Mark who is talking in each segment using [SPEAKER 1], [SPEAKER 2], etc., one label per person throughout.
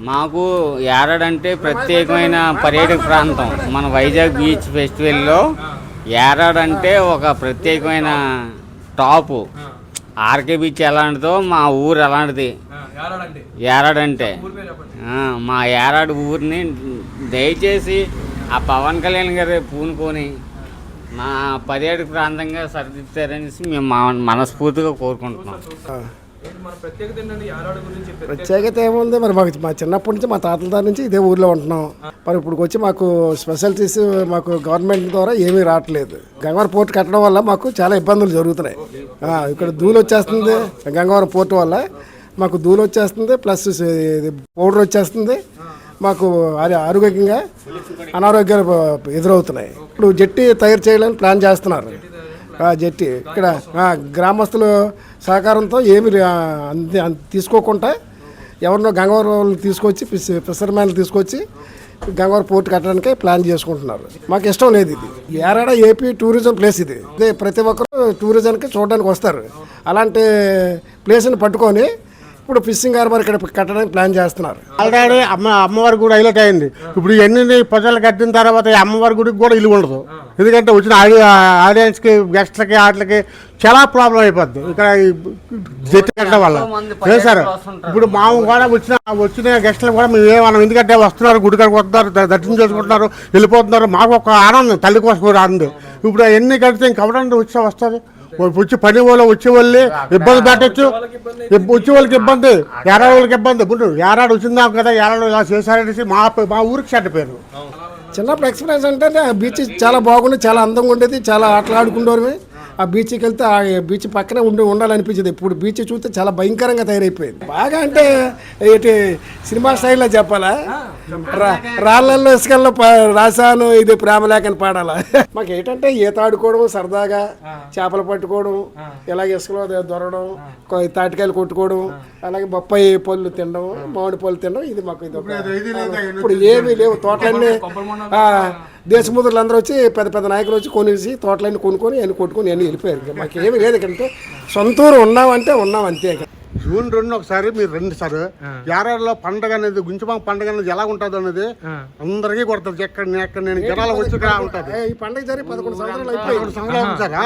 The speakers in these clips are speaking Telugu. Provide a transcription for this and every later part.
[SPEAKER 1] మాకు యారాడ్ అంటే ప్రత్యేకమైన పర్యాటక ప్రాంతం. మన వైజాగ్ బీచ్ ఫెస్టివల్లో యారాడ్ అంటే ఒక ప్రత్యేకమైన టాపు. ఆర్కే బీచ్ ఎలాంటిదో మా ఊరు అలాంటిది యారాడ్ అంటే. మా యారాడ్ ఊరిని దయచేసి ఆ పవన్ కళ్యాణ్ గారు పూనుకొని మా పర్యాటక ప్రాంతంగా సరిదిద్దారనేసి మేము మనస్ఫూర్తిగా కోరుకుంటున్నాం.
[SPEAKER 2] ప్రత్యేకత ఏముంది మరి, మాకు మా చిన్నప్పటి నుంచి మా తాతల దాని నుంచి ఇదే ఊర్లో ఉంటున్నాం. మరి ఇప్పుడు వచ్చి మాకు స్పెషాలిటీస్ మాకు గవర్నమెంట్ ద్వారా ఏమీ రావట్లేదు. గంగవరం పోర్టు కట్టడం వల్ల మాకు చాలా ఇబ్బందులు జరుగుతున్నాయి. ఇక్కడ ధూళి వచ్చేస్తుంది, గంగవరం పోర్టు వల్ల మాకు ధూళి వచ్చేస్తుంది, ప్లస్ పౌడర్ వచ్చేస్తుంది. మాకు ఆరోగ్యంగా అనారోగ్యాలు ఎదురవుతున్నాయి. ఇప్పుడు జట్టి తయారు చేయాలని ప్లాన్ చేస్తున్నారు. జట్టి ఇక్కడ గ్రామస్తుల సహకారంతో ఏమి తీసుకోకుండా ఎవరినో గంగవరం తీసుకొచ్చి ఫిషర్మ్యాన్లు తీసుకొచ్చి గంగవరం పోర్టు కట్టడానికి ప్లాన్ చేసుకుంటున్నారు. మాకు ఇష్టం లేదు ఇది. యారాడ ఏపీ టూరిజం ప్లేస్ ఇది. ప్రతి ఒక్కరు టూరిజంకి చూడడానికి వస్తారు. అలాంటి ప్లేస్ని పట్టుకొని ఇప్పుడు ఫిషింగ్ హార్బర్ ఇక్కడ కట్టడానికి ప్లాన్ చేస్తున్నారు.
[SPEAKER 3] ఆల్రెడీ అమ్మవారి గుడి హైలైట్ అయింది. ఇప్పుడు ఎన్ని ప్రజలు కట్టిన తర్వాత ఈ అమ్మవారి గుడికి కూడా ఇల్లు ఉండదు. ఎందుకంటే వచ్చిన ఆడియన్స్కి, గెస్ట్లకి, వాటికి చాలా ప్రాబ్లం అయిపోద్ది ఇక్కడ జట్టు కట్టడం వల్ల. సార్ ఇప్పుడు మాము కూడా వచ్చిన గెస్ట్లు కూడా మేము ఏమన్నాం, ఎందుకంటే వస్తున్నారు, గుడి కాడికి వస్తున్నారు, దర్శనం చేసుకుంటున్నారు, వెళ్ళిపోతున్నారు. మాకు ఒక ఆనందం, తల్లి కోసం ఆనందం. ఇప్పుడు ఎన్ని కడితే ఇంకెవడండి వస్తుంది. వచ్చి పని వాళ్ళు వచ్చే వాళ్ళే ఇబ్బంది పెట్టచ్చు, వచ్చే వాళ్ళకి ఇబ్బంది, యారాడు వాళ్ళకి ఇబ్బంది. ఇప్పుడు యారాడు వచ్చిందాం కదా, యారాడు ఇలా చేశారనేసి మా ఊరికి చెడ్డ పేరు.
[SPEAKER 2] చిన్నప్పుడు ఎక్స్పీరియన్స్ అంటే బీచ్ చాలా బాగుంది, చాలా అందంగా ఉండేది, చాలా ఆటలు ఆడుకుంటారు. ఆ బీచ్కి వెళ్తే ఆ బీచ్ పక్కనే ఉండాలనిపించింది. ఇప్పుడు బీచ్ చూస్తే చాలా భయంకరంగా తయారైపోయింది. బాగా అంటే ఏంటి సినిమా స్టైల్లో చెప్పాలా, రాళ్ళల్లో ఇసుకల్లో రాశాను ఇది ప్రేమ లేకని పాడాలా. మాకు ఏంటంటే ఈత ఆడుకోవడం, సరదాగా చేపలు పట్టుకోవడం, ఇలాగ ఇసుకలో దొరకడం, తాటికాయలు కొట్టుకోవడం, అలాగే బొప్పాయి పళ్ళు తినడం, మామిడి పళ్ళు తినడం, ఇది మాకు ఇది. ఇప్పుడు ఏమీ లేవు. తోటలన్నీ దేశముద్రులు అందరూ వచ్చి పెద్ద పెద్ద నాయకులు వచ్చి కొనేసి తోటలన్నీ కొనుక్కొని అన్ని కొట్టుకొని అన్నీ వెళ్ళిపోయారు. మాకు ఏమీ లేదు. ఇకంటే సొంతూరు ఉన్నామంటే ఉన్నాం అంతే.
[SPEAKER 3] జూన్ 2 ఒకసారి మీరు రండి సార్. యారాడలో పండుగ అనేది, గుంచమాంగ పండుగ అనేది ఎలా ఉంటుంది అనేది అందరికీ కొడుతుంది. ఎక్కడ నేను జనాలు వచ్చి ఉంటుంది.
[SPEAKER 2] ఈ పండుగ జరిగి 11 సంవత్సరాలు అయిపోయింది.
[SPEAKER 3] సార్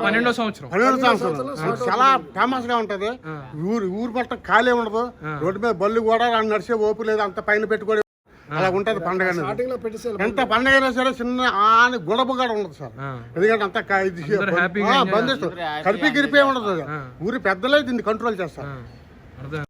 [SPEAKER 3] 12వ సంవత్సరం చాలా ఫేమస్ గా ఉంటది. ఊరు మొత్తం ఖాళీ ఉండదు. రోడ్డు మీద బళ్ళు కూడా నడిచే ఓపు లేదు, అంత పైన పెట్టుకోవడం అలా ఉంటది పండుగ. ఎంత పండుగ అయినా సరే చిన్న ఆని గుడబగా ఉండదు సార్. ఎందుకంటే అంత బంధిస్తారు, కలిపి గిరిపే ఉండదు. ఊరి పెద్దలే దీన్ని కంట్రోల్ చేస్తారు.